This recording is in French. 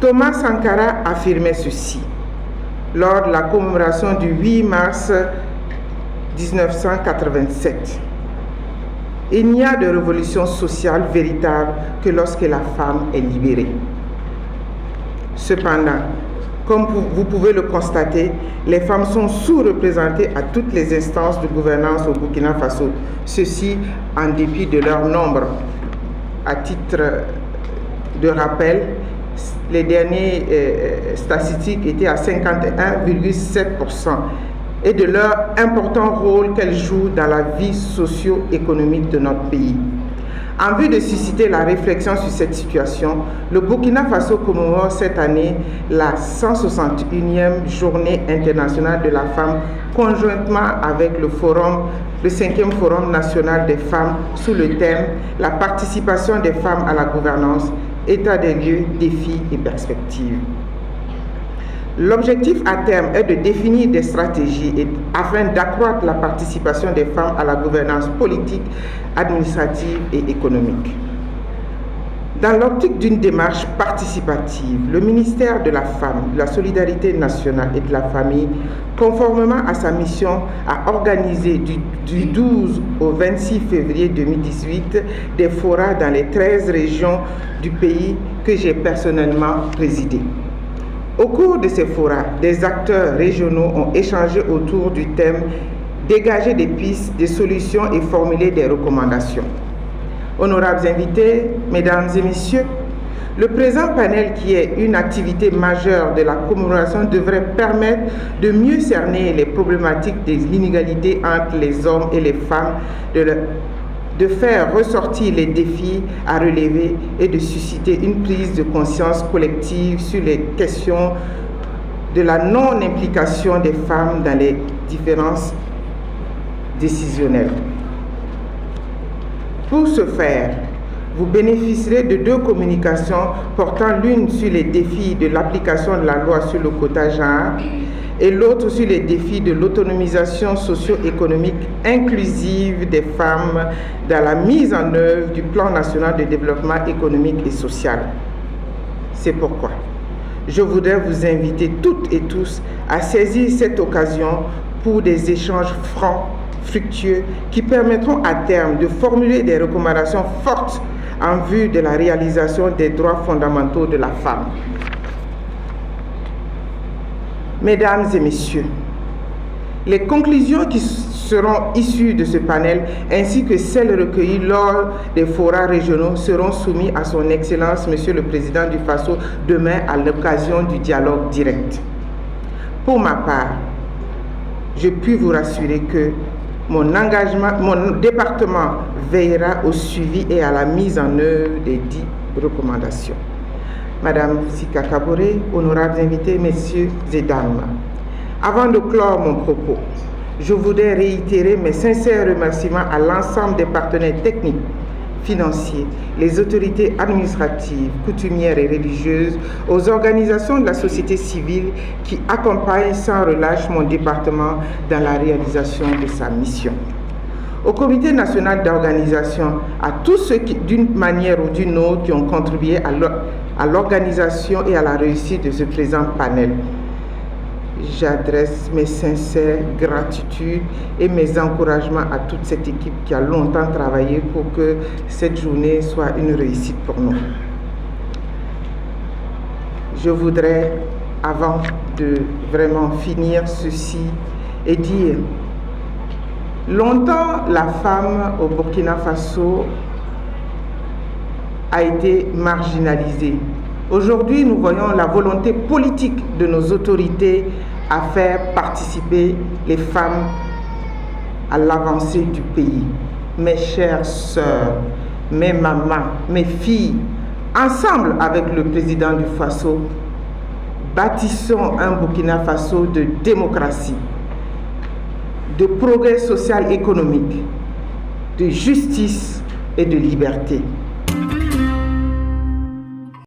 Thomas Sankara affirmait ceci lors de la commémoration du 8 mars 1987. Il n'y a de révolution sociale véritable que lorsque la femme est libérée. Cependant, comme vous pouvez le constater, les femmes sont sous-représentées à toutes les instances de gouvernance au Burkina Faso, ceci en dépit de leur nombre. À titre de rappel, les dernières statistiques étaient à 51,7% et de leur important rôle qu'elles jouent dans la vie socio-économique de notre pays. En vue de susciter la réflexion sur cette situation, le Burkina Faso commémore cette année la 161e Journée internationale de la femme, conjointement avec le 5e Forum national des femmes, sous le thème « La participation des femmes à la gouvernance, état des lieux, défis et perspectives ». L'objectif à terme est de définir des stratégies afin d'accroître la participation des femmes à la gouvernance politique, administrative et économique. Dans l'optique d'une démarche participative, le ministère de la Femme, de la Solidarité nationale et de la Famille, conformément à sa mission, a organisé du 12 au 26 février 2018 des forats dans les 13 régions du pays que j'ai personnellement présidées. Au cours de ces forats, des acteurs régionaux ont échangé autour du thème « Dégager des pistes, des solutions et formuler des recommandations ». Honorables invités, mesdames et messieurs, le présent panel, qui est une activité majeure de la commémoration, devrait permettre de mieux cerner les problématiques des inégalités entre les hommes et les femmes, de faire ressortir les défis à relever et de susciter une prise de conscience collective sur les questions de la non-implication des femmes dans les différences décisionnelles. Pour ce faire, vous bénéficierez de 2 communications portant l'une sur les défis de l'application de la loi sur le quota genre et l'autre sur les défis de l'autonomisation socio-économique inclusive des femmes dans la mise en œuvre du plan national de développement économique et social. C'est pourquoi je voudrais vous inviter toutes et tous à saisir cette occasion pour des échanges francs, fructueux, qui permettront à terme de formuler des recommandations fortes en vue de la réalisation des droits fondamentaux de la femme. Mesdames et messieurs, les conclusions qui seront issues de ce panel ainsi que celles recueillies lors des forats régionaux seront soumises à son Excellence Monsieur le Président du Faso demain à l'occasion du dialogue direct. Pour ma part, je puis vous rassurer que mon département veillera au suivi et à la mise en œuvre des 10 recommandations. Madame Sika Kaboré, honorables invités, messieurs et dames, avant de clore mon propos, je voudrais réitérer mes sincères remerciements à l'ensemble des partenaires techniques, financiers, les autorités administratives, coutumières et religieuses, aux organisations de la société civile qui accompagnent sans relâche mon département dans la réalisation de sa mission. Au Comité national d'organisation, à tous ceux qui, d'une manière ou d'une autre, qui ont contribué à l'organisation et à la réussite de ce présent panel, j'adresse mes sincères gratitudes et mes encouragements à toute cette équipe qui a longtemps travaillé pour que cette journée soit une réussite pour nous. Je voudrais, avant de vraiment finir ceci, et dire: longtemps, la femme au Burkina Faso a été marginalisée. Aujourd'hui, nous voyons la volonté politique de nos autorités à faire participer les femmes à l'avancée du pays. Mes chères sœurs, mes mamans, mes filles, ensemble avec le président du Faso, bâtissons un Burkina Faso de démocratie, de progrès social et économique, de justice et de liberté.